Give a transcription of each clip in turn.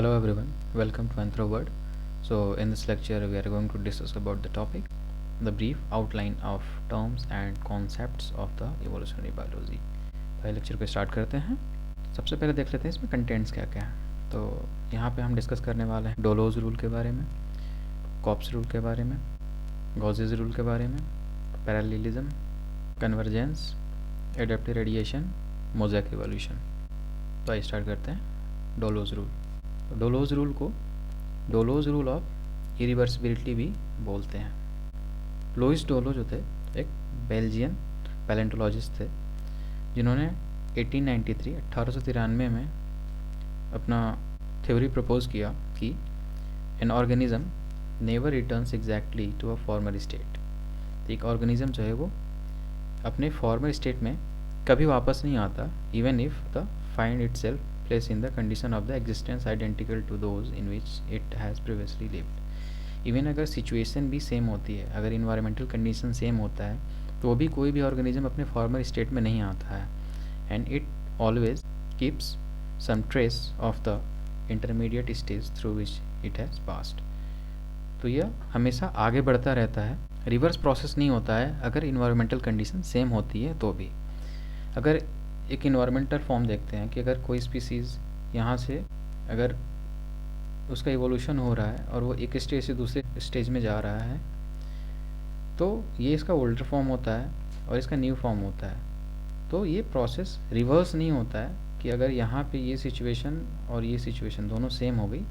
Hello everyone, welcome to Anthro. So in this lecture we are going to discuss about the topic, the brief outline of terms and concepts of the evolutionary biology. पहले lecture को start करते हैं। सबसे पहले देख लेते हैं इसमें कंटेंट्स क्या क्या है। तो यहाँ पे हम डिस्कस करने वाले हैं डोलोज रूल के बारे में, कॉप्स रूल के बारे में, गॉजेज रूल के बारे में, parallelism, convergence, adaptive radiation, mosaic evolution. तो आइए स्टार्ट करते हैं डोलोज रूल। डोलोज रूल को डोलोज रूल ऑफ इरिवर्सिबिलिटी भी बोलते हैं। लुइस डोलो जो थे एक बेल्जियन पैलेंटोलॉजिस्ट थे जिन्होंने 1893 में अपना थ्योरी प्रपोज किया कि an organism never returns exactly to a former state. तो एक ऑर्गेनिज्म जो है वो अपने फॉर्मर स्टेट में कभी वापस नहीं आता, even if the find itself place in the condition of the existence identical to those in which it has previously lived। Even अगर सिचुएशन भी सेम होती है, अगर इन्वायरमेंटल कंडीशन सेम होता है तो भी कोई भी ऑर्गेनिज्म अपने फॉर्मर स्टेट में नहीं आता है, and it always keeps some trace of the intermediate stage through which it has passed. तो यह हमेशा आगे बढ़ता रहता है, रिवर्स प्रोसेस नहीं होता है अगर इन्वायरमेंटल कंडीशन सेम होती है तो भी। अगर एक इन्वायरमेंटल फॉर्म देखते हैं कि अगर कोई स्पीसीज़ यहाँ से अगर उसका इवोल्यूशन हो रहा है और वो एक स्टेज से दूसरे स्टेज में जा रहा है तो ये इसका ओल्डर फॉर्म होता है और इसका न्यू फॉर्म होता है। तो ये प्रोसेस रिवर्स नहीं होता है कि अगर यहाँ पे ये सिचुएशन और ये सिचुएशन दोनों सेम हो गई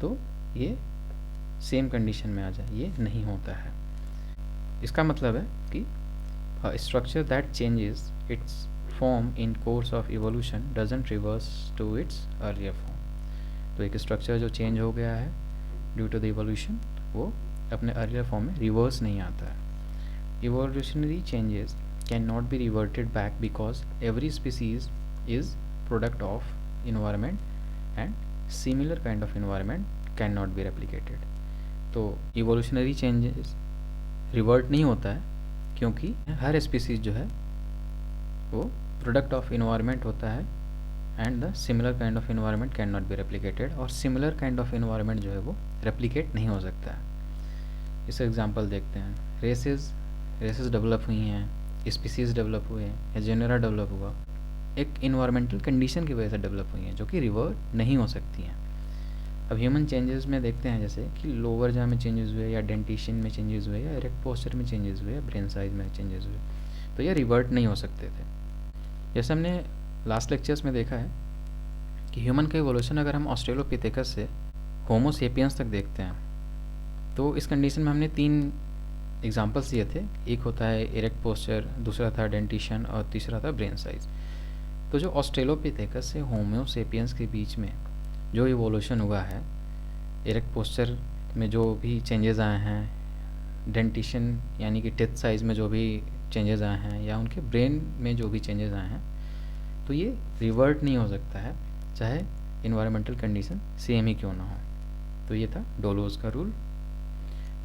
तो ये सेम कंडीशन में आ जाए, ये नहीं होता है। इसका मतलब है कि structure that changes it's form in course of evolution doesn't reverse to its earlier form। तो एक स्ट्रक्चर जो चेंज हो गया है ड्यू टू द इवोल्यूशन वो अपने अर्लियर फॉर्म में रिवर्स नहीं आता है। Evolutionary changes can not be reverted back because every species is product of environment and similar kind of environment can not be replicated. तो इवोल्यूशनरी चेंजेस रिवर्ट नहीं होता है क्योंकि हर स्पीसीज जो है वो प्रोडक्ट ऑफ इन्वायरमेंट होता है and the similar kind of environment can not be replicated. और सिमिलर काइंड ऑफ इन्वायरमेंट जो है वो रेप्लिकेट नहीं हो सकता है। इस एग्जांपल देखते हैं, रेसेस डेवलप हुई हैं, स्पीसीज डेवलप हुए हैं या जेनरा डेवलप हुआ एक इन्वायरमेंटल कंडीशन की वजह से डेवलप हुई हैं जो कि रिवर्ट नहीं हो सकती हैं। अब ह्यूमन चेंजेस में देखते हैं जैसे कि लोअर जा में चेंजेस हुए या डेंटिशन में चेंजेस हुए या इरेक्ट पोस्चर में चेंजेस हुए या ब्रेन साइज में चेंजेस हुए, तो ये रिवर्ट नहीं हो सकते थे। जैसे हमने लास्ट लेक्चर्स में देखा है कि ह्यूमन का इवोल्यूशन अगर हम ऑस्ट्रेलोपिथेकस से होमो सेपियंस तक देखते हैं तो इस कंडीशन में हमने 3 एग्जांपल्स दिए थे। एक होता है इरेक्ट पोस्चर, दूसरा था डेंटिशन और तीसरा था ब्रेन साइज। तो जो ऑस्ट्रेलोपिथेकस से होमो सेपियंस के बीच में जो इवोल्यूशन हुआ है, इरेक्ट पोस्चर में जो भी चेंजेस आए हैं, डेंटिशन यानी कि टेथ साइज़ में जो भी चेंजेस आए हैं या उनके ब्रेन में जो भी चेंजेस आए हैं, तो ये रिवर्ट नहीं हो सकता है चाहे इन्वायरमेंटल कंडीशन सेम ही क्यों ना हो। तो ये था डोलोज का रूल।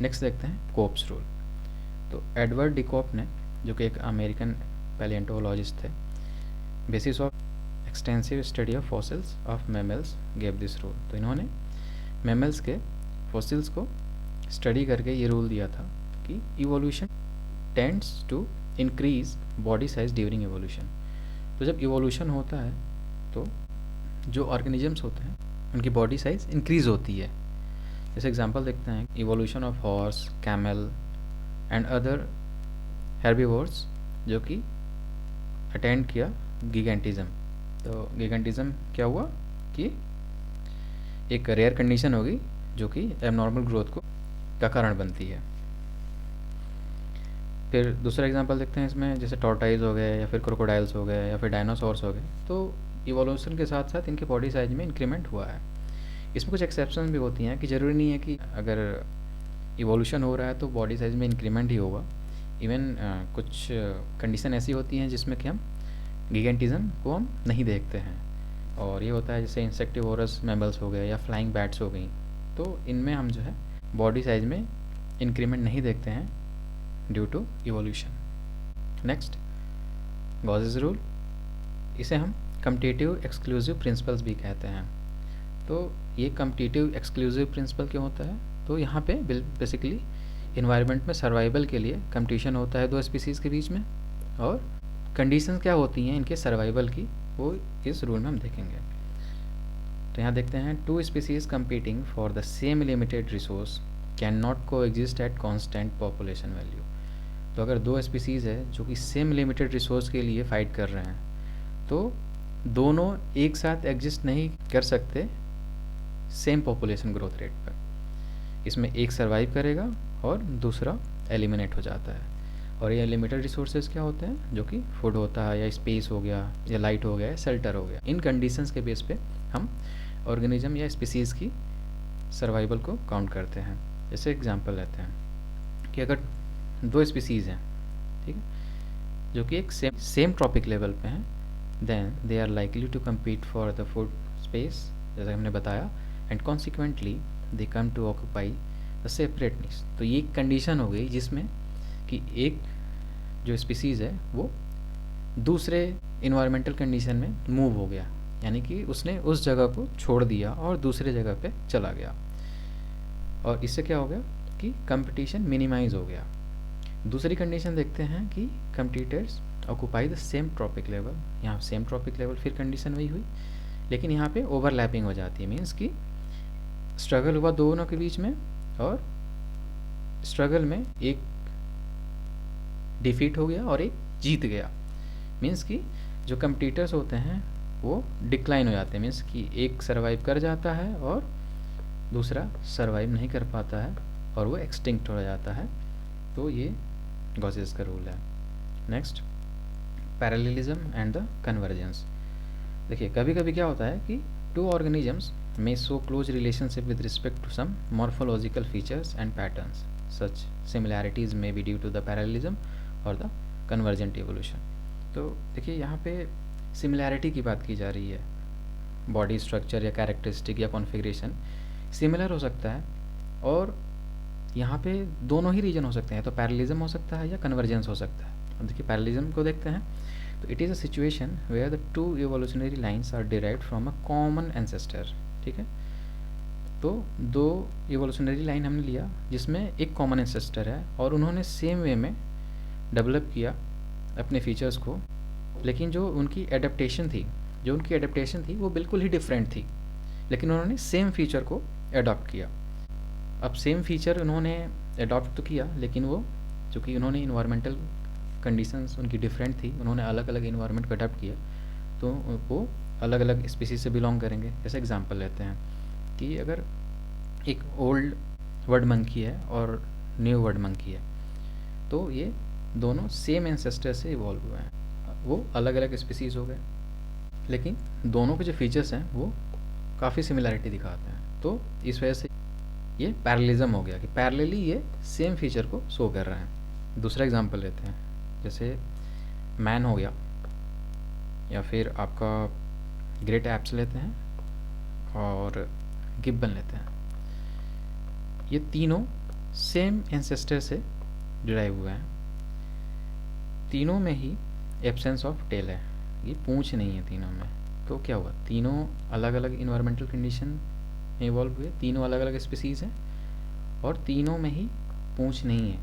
नेक्स्ट देखते हैं कोप्स रूल। तो एडवर्ड डिकॉप ने, जो कि एक अमेरिकन पैलियोंटोलॉजिस्ट थे, basis of extensive study of fossils of mammals gave this rule. तो इन्होंने मैमल्स के फॉसिल्स को स्टडी करके ये रूल दिया था कि evolution tends to increase body size during evolution. तो जब इवोल्यूशन होता है तो जो ऑर्गेनिजम्स होते हैं उनकी बॉडी साइज इंक्रीज होती है। जैसे एग्जांपल देखते हैं evolution of horse, camel and other herbivores जो कि अटेंड किया गिगेंटिज्म। तो गिगेंटिज्म क्या हुआ कि एक रेयर कंडीशन होगी जो कि एबनॉर्मल ग्रोथ का कारण बनती है। फिर दूसरा एग्जांपल देखते हैं इसमें, जैसे टॉर्टाइज हो गए या फिर क्रोकोडाइल्स हो गए या फिर डायनासोर्स हो गए। तो इवोल्यूशन के साथ साथ इनके बॉडी साइज में इंक्रीमेंट हुआ है। इसमें कुछ एक्सेप्शन भी होती हैं कि ज़रूरी नहीं है कि अगर इवोल्यूशन हो रहा है तो बॉडी साइज में इंक्रीमेंट ही होगा। इवन कुछ कंडीशन ऐसी होती हैं जिसमें कि हम गिगेंटिज्म को हम नहीं देखते हैं, और ये होता है जैसे इंसेक्टिवोरस मैमल्स हो गए या फ्लाइंग बैट्स हो गई। तो इनमें हम जो है बॉडी साइज में इंक्रीमेंट नहीं देखते हैं due to evolution. Next Gause's rule, इसे हम कम्पिटिटिव एक्सक्लूसिव प्रिंसिपल्स भी कहते हैं। तो ये कम्पिटिटिव एक्सक्लूसिव प्रिंसिपल क्यों होता है? तो यहाँ पे बेसिकली इन्वायरमेंट में सर्वाइवल के लिए कंपटीशन होता है दो स्पीसीज़ के बीच में, और कंडीशंस क्या होती हैं इनके सर्वाइवल की, वो इस रूल में हम देखेंगे। तो यहाँ देखते हैं, two species competing for the same limited resource can not coexist at constant population value. तो अगर दो स्पीसीज़ है जो कि सेम लिमिटेड रिसोर्स के लिए फाइट कर रहे हैं, तो दोनों एक साथ एग्जिस्ट नहीं कर सकते सेम पॉपुलेशन ग्रोथ रेट पर। इसमें एक सर्वाइव करेगा और दूसरा एलिमिनेट हो जाता है। और ये लिमिटेड रिसोर्सेज क्या होते हैं? जो कि फूड होता है, या स्पेस हो गया, या लाइट हो गया, या शेल्टर हो गया। इन कंडीशंस के बेस पे हम ऑर्गेनिज्म या स्पीसीज़ की सर्वाइवल को काउंट करते हैं। जैसे एग्जांपल लेते हैं कि अगर दो स्पीसीज़ हैं, ठीक है, जो कि एक सेम ट्रॉपिक लेवल पे हैं, then they are likely to compete for the food space, जैसे हमने बताया, and consequently they come to occupy the separate niche. तो ये कंडीशन हो गई जिसमें कि एक जो स्पीसीज़ है वो दूसरे इन्वायरमेंटल कंडीशन में मूव हो गया, यानी कि उसने उस जगह को छोड़ दिया और दूसरे जगह पे चला गया, और इससे क्या हो गया कि कंपटीशन मिनिमाइज हो गया। दूसरी कंडीशन देखते हैं कि competitors occupy the same trophic level. यहाँ सेम ट्रॉपिक लेवल फिर कंडीशन वही हुई, लेकिन यहाँ पे ओवरलैपिंग हो जाती है, मीन्स कि स्ट्रगल हुआ दोनों के बीच में, और स्ट्रगल में एक डिफीट हो गया और एक जीत गया। मीन्स कि जो कंपटीटर्स होते हैं वो डिक्लाइन हो जाते हैं, मीन्स कि एक सर्वाइव कर जाता है और दूसरा सर्वाइव नहीं कर पाता है और वो एक्सटिंक्ट हो जाता है। तो ये गॉसेस का रूल है। Next, parallelism and the convergence. देखिए कभी कभी क्या होता है कि to organisms may show close relationship with respect to some morphological features and patterns. Such similarities may be due to the parallelism or the convergent evolution. तो देखिए यहाँ पे सिमिलैरिटी की बात की जा रही है, बॉडी स्ट्रक्चर या कैरेक्टरिस्टिक या कॉन्फ़िगरेशन सिमिलर हो सकता है, और यहाँ पे दोनों ही रीजन हो सकते हैं, तो पैरेललिज्म हो सकता है या कन्वर्जेंस हो सकता है। अब देखिए पैरेललिज्म को देखते हैं, तो it is a situation where the two evolutionary lines are derived from a common ancestor. ठीक है, तो दो इवोल्यूशनरी लाइन हमने लिया जिसमें एक कॉमन एंसेस्टर है, और उन्होंने सेम वे में डेवलप किया अपने फीचर्स को, लेकिन जो उनकी एडेप्टेशन थी वो बिल्कुल ही डिफरेंट थी, लेकिन उन्होंने सेम फीचर को अडॉप्ट किया। अब सेम फीचर उन्होंने अडॉप्ट तो किया, लेकिन वो चूँकि उन्होंने इन्वायरमेंटल कंडीशंस उनकी डिफरेंट थी, उन्होंने अलग अलग इन्वायरमेंट को अडॉप्ट किया, तो वो अलग अलग स्पीसीज से बिलोंग करेंगे। जैसे एग्जांपल लेते हैं कि अगर एक ओल्ड वर्ड मंकी है और न्यू वर्ड मंकी है, तो ये दोनों सेम एंसेस्टर से इवॉल्व हुए हैं, वो अलग अलग स्पीसीज हो गए, लेकिन दोनों के जो फीचर्स हैं वो काफ़ी सिमिलैरिटी दिखाते हैं। तो इस वजह से ये पैरेललिज्म हो गया कि पैरेलली ये सेम फीचर को शो कर रहे हैं। दूसरा एग्जांपल लेते हैं, जैसे मैन हो गया, या फिर आपका ग्रेट एप्स लेते हैं और गिब्बन लेते हैं। ये तीनों सेम एंसेस्टर से डिराइव हुए हैं, तीनों में ही एब्सेंस ऑफ टेल है, ये पूंछ नहीं है तीनों में। तो क्या हुआ, तीनों अलग अलग इन्वायरमेंटल कंडीशन में इवॉल्व हुए, तीनों अलग अलग स्पीसीज़ हैं और तीनों में ही पूंछ नहीं है।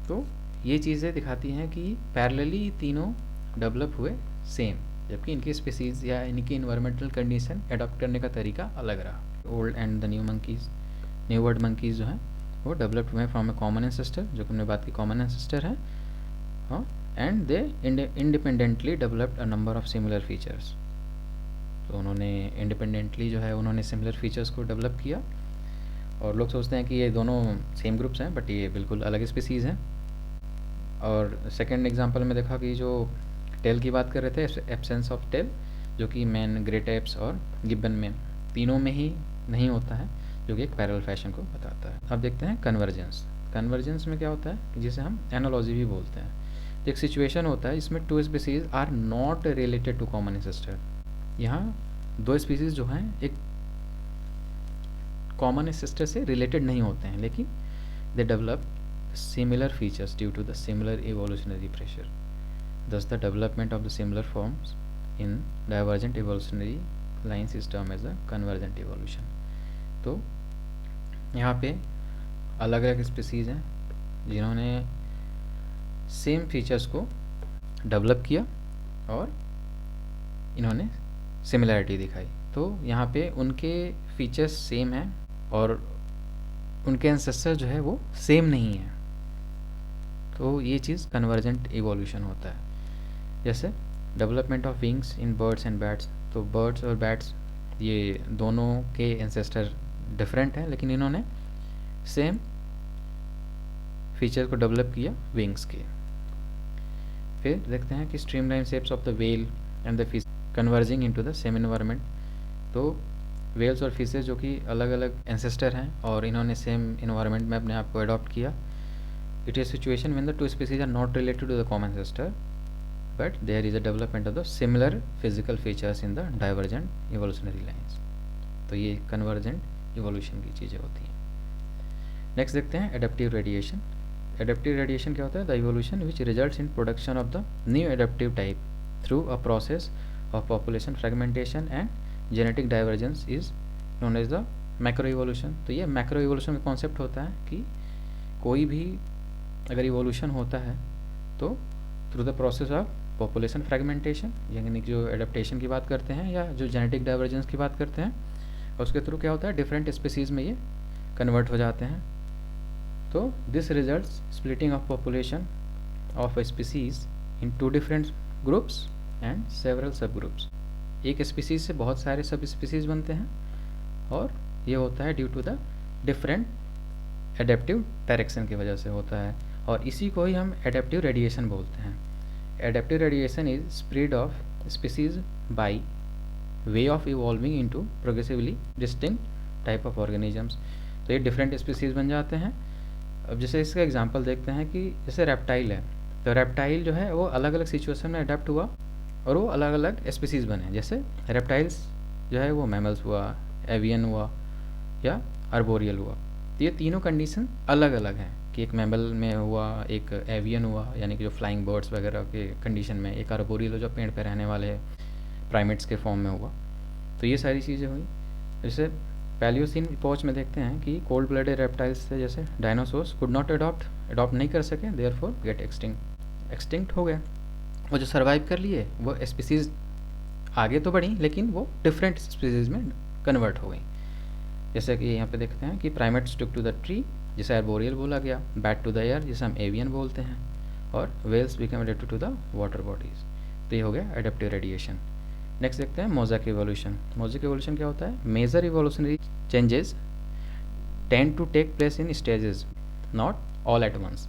तो ये चीज़ें दिखाती हैं कि पैरेलली तीनों डेवलप हुए सेम, जबकि इनकी स्पीसीज़ या इनकी इन्वायरमेंटल कंडीशन अडॉप्ट करने का तरीका अलग रहा। Old and the new monkeys, new word monkeys जो हैं वो डेवलप्ड हुए फ्रॉम ए कॉमन एंसेस्टर, जो कि हमने बात की कॉमन एंसेस्टर है, हाँ, and they independently developed a number of similar features. तो उन्होंने इंडिपेंडेंटली जो है उन्होंने सिमिलर फीचर्स को डेवलप किया, और लोग सोचते हैं कि ये दोनों सेम ग्रुप्स हैं, बट ये बिल्कुल अलग स्पीसीज़ हैं। और सेकेंड एग्जांपल में देखा कि जो टेल की बात कर रहे थे, एब्सेंस ऑफ टेल, जो कि मैन, ग्रेट एप्स और गिब्बन में तीनों में ही नहीं होता है, जो कि एक पैरेलल फैशन को बताता है। अब देखते हैं कन्वर्जेंस। कन्वर्जेंस में क्या होता है, जिसे हम एनालॉजी भी बोलते हैं। तो एक सिचुएशन होता है जिसमें two species are not related to common ancestor. यहाँ दो स्पीसीज जो हैं एक कॉमन एंसेस्टर से रिलेटेड नहीं होते हैं, लेकिन they develop similar features due to the similar evolutionary pressure. Thus the development of the similar forms in divergent evolutionary lines is term as a convergent evolution. तो यहाँ पे अलग अलग स्पीसीज़ हैं जिन्होंने सेम फीचर्स को डेवलप किया और इन्होंने सिमिलैरिटी दिखाई। तो यहाँ पे उनके फीचर्स सेम हैं और उनके एंसेस्टर जो है वो सेम नहीं है। तो ये चीज़ कन्वर्जेंट इवोल्यूशन होता है। जैसे development of wings in birds and bats, तो बर्ड्स और बैट्स ये दोनों के एंसेस्टर डिफरेंट हैं, लेकिन इन्होंने सेम फीचर को डेवलप किया विंग्स के। फिर देखते हैं कि streamline shapes of the whale and the fish converging into the same environment. तो वेल्स और फिशेज जो कि अलग अलग एंसेस्टर हैं और इन्होंने सेम इन्वायरमेंट में अपने आप को अडॉप्ट किया। It is situation when the two species are not related to the common ancestor but there is a development of the similar physical features in the divergent evolutionary lines. तो ये convergent evolution की चीज़ें होती हैं। Next देखते हैं adaptive radiation. Adaptive radiation क्या होता है? The evolution which results in production of the new adaptive type through a process of population fragmentation and genetic divergence is known as the macro evolution. तो ये macro evolution का concept होता है कि कोई भी अगर इवोल्यूशन होता है तो through the process of population fragmentation, यानी कि जो एडेप्टेशन की बात करते हैं या जो जेनेटिक डाइवर्जेंस की बात करते हैं, उसके थ्रू क्या होता है डिफरेंट स्पीसीज़ में ये कन्वर्ट हो जाते हैं। तो this results splitting of population of species into different groups and several sub groups. एक स्पीसीज से बहुत सारे सब स्पीसीज बनते हैं और ये होता है due to the different adaptive direction की वजह से होता है, और इसी को ही हम एडेप्टिव रेडिएशन बोलते हैं। Adaptive radiation is spread of species by way of evolving into progressively distinct type of organisms. तो ये डिफरेंट स्पीसीज बन जाते हैं। अब जैसे इसका एग्जांपल देखते हैं कि जैसे रेप्टाइल है, तो रेप्टाइल जो है वो अलग अलग सिचुएशन में अडेप्ट हुआ और वो अलग अलग स्पीसीज़ बने। जैसे रेप्टाइल्स जो है वो मैमल्स हुआ, एवियन हुआ या आर्बोरियल हुआ। तो ये तीनों कंडीशन अलग अलग हैं कि एक मैमल में हुआ, एक एवियन हुआ यानी कि जो फ्लाइंग बर्ड्स वगैरह के कंडीशन में, एक आर्बोरियल हो जो पेड़ पे रहने वाले प्राइमेट्स के फॉर्म में हुआ। तो ये सारी चीज़ें हुई। जैसे पैलियोसीन इपोच में देखते हैं कि कोल्ड ब्लडेड रेप्टाइल्स थे जैसे डायनासोर्स कुड नॉट अडॉप्ट नहीं कर सके, देयरफॉर गेट एक्सटिंक्ट हो गए। वो जो सर्वाइव कर लिए वो स्पीसीज़ आगे तो बढ़ी लेकिन वो डिफरेंट स्पीसीज़ में कन्वर्ट हो गई। जैसे कि यहाँ पे देखते हैं कि primates took to the tree जिसे आर्बोरियल बोला गया, बैट टू द एयर जिसे हम एवियन बोलते हैं, और whales become adapted to the water bodies. तो ये हो गया एडेप्टिव रेडिएशन। नेक्स्ट देखते हैं मोज़ेक इवोल्यूशन। मोज़ेक इवोल्यूशन क्या होता है? Major evolutionary changes tend to take place in stages not all at once.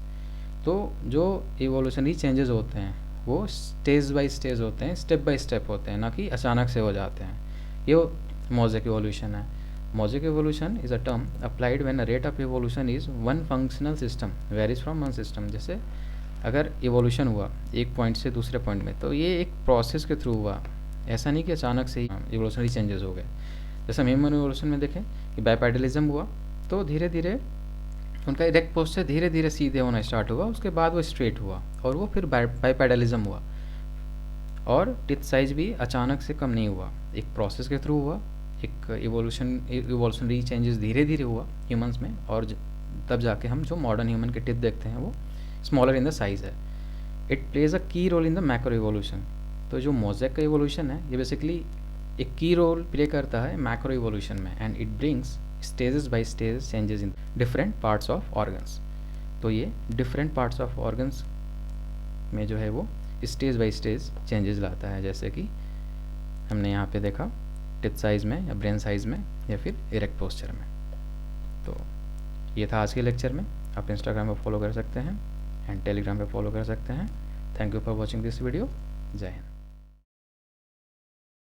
तो जो इवोल्यूशनरी चेंजेस होते हैं वो स्टेज बाय स्टेज होते हैं, स्टेप बाय स्टेप होते हैं, ना कि अचानक से हो जाते हैं। ये मोज़ेक इवोल्यूशन है। Mosaic evolution is a term applied when a rate of evolution is one functional system varies from one system. जैसे अगर इवोल्यूशन हुआ एक पॉइंट से दूसरे पॉइंट में, तो ये एक प्रोसेस के थ्रू हुआ, ऐसा नहीं कि अचानक से ही इवोल्यूशनरी चेंजेस हो गए। जैसे हम ह्यूमन इवोल्यूशन में देखें कि बाइपेडलिज्म हुआ तो धीरे धीरे उनका इरेक्ट पोस्चर धीरे धीरे सीधे होना स्टार्ट हुआ, उसके बाद वो स्ट्रेट हुआ और वो फिर बाइपेडलिज्म हुआ। और टिथ साइज भी अचानक से कम नहीं हुआ, एक प्रोसेस के थ्रू हुआ, एक इवोल्यूशनरी चेंजेस धीरे धीरे हुआ ह्यूमंस में, और तब जाके हम जो मॉडर्न ह्यूमन के टिथ देखते हैं वो स्मॉलर इन द साइज है। It plays a key role in the macro evolution. तो जो मोज़ेक का इवोल्यूशन है ये बेसिकली एक की रोल प्ले करता है मैक्रो इवोल्यूशन में, and it brings stages by stages changes in different parts of organs. तो ये डिफरेंट पार्ट्स ऑफ ऑर्गन्स में जो है वो स्टेज बाय स्टेज चेंजेस लाता है, जैसे कि हमने यहाँ पे देखा टिथ साइज़ में या ब्रेन साइज़ में या फिर इरेक्ट पोस्चर में। तो ये था आज के लेक्चर में। आप इंस्टाग्राम पर फॉलो कर सकते हैं एंड टेलीग्राम पे फॉलो कर सकते हैं। Thank you for watching this video. जय हिंद।